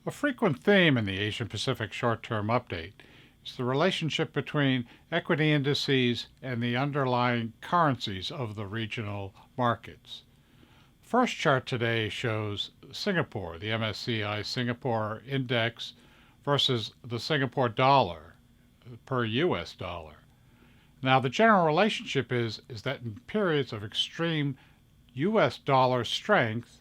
A frequent theme in the Asian Pacific short-term update is the relationship between equity indices and the underlying currencies of the regional markets. The first chart today shows Singapore, the MSCI Singapore Index versus the Singapore dollar per US dollar. Now, the general relationship is that in periods of extreme US dollar strength,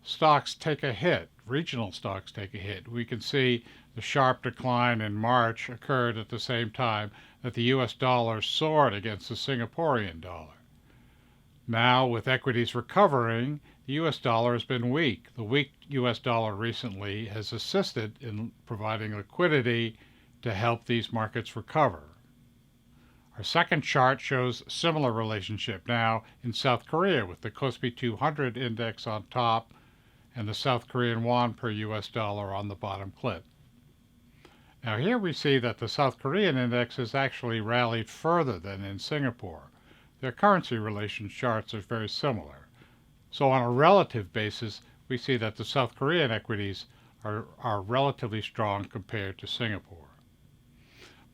stocks take a hit, regional stocks take a hit. We can see the sharp decline in March occurred at the same time that the US dollar soared against the Singaporean dollar. Now, with equities recovering, the US dollar has been weak. The weak US dollar recently has assisted in providing liquidity to help these markets recover. Our second chart shows a similar relationship now in South Korea with the Kospi 200 index on top and the South Korean won per US dollar on the bottom clip. Now here we see that the South Korean index has actually rallied further than in Singapore. Their currency relation charts are very similar. So on a relative basis, we see that the South Korean equities are relatively strong compared to Singapore.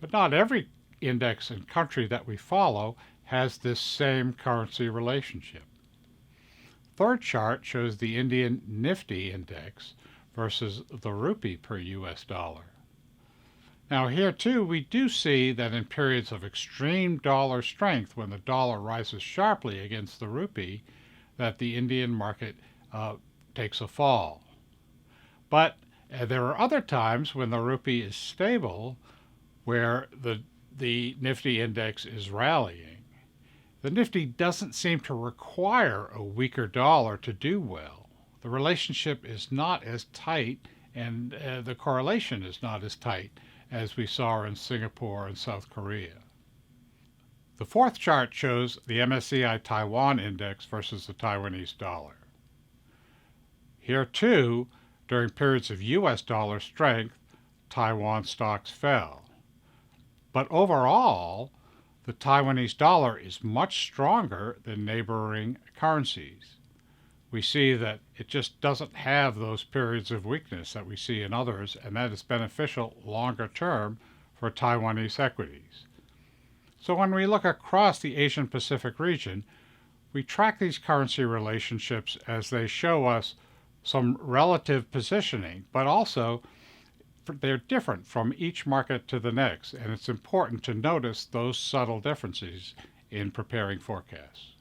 But not every index and country that we follow has this same currency relationship. Third chart shows the Indian Nifty index versus the rupee per US dollar. Now here too we do see that in periods of extreme dollar strength, when the dollar rises sharply against the rupee, that the Indian market takes a fall. But there are other times when the rupee is stable where the Nifty index is rallying. The Nifty doesn't seem to require a weaker dollar to do well. The relationship is not as tight and the correlation is not as tight as we saw in Singapore and South Korea. The fourth chart shows the MSCI Taiwan index versus the Taiwanese dollar. Here too, during periods of US dollar strength, Taiwan stocks fell. But overall, the Taiwanese dollar is much stronger than neighboring currencies. We see that it just doesn't have those periods of weakness that we see in others, and that is beneficial longer term for Taiwanese equities. So when we look across the Asian Pacific region, we track these currency relationships as they show us some relative positioning, but also they're different from each market to the next, and it's important to notice those subtle differences in preparing forecasts.